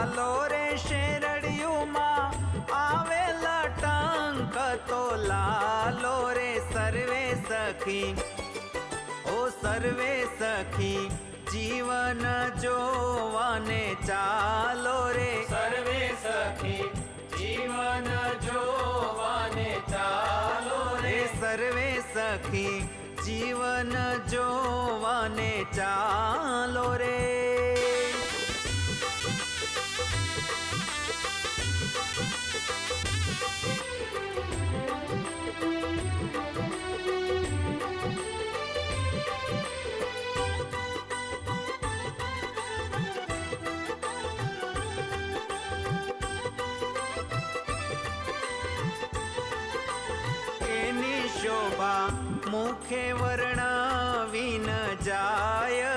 ચાલો રે શેરડિયુંમાં આવેલા ટંક તો લાલો રે સર્વે સખી, ઓ સર્વે સખી જીવન જોવાને ચાલો રે, સર્વે સખી જીવન જોવાને ચાલો રે રે, સર્વે સખી જીવન જોવાને ચાલો રે. એની શોભા મુખે વર્ણવી ન જાય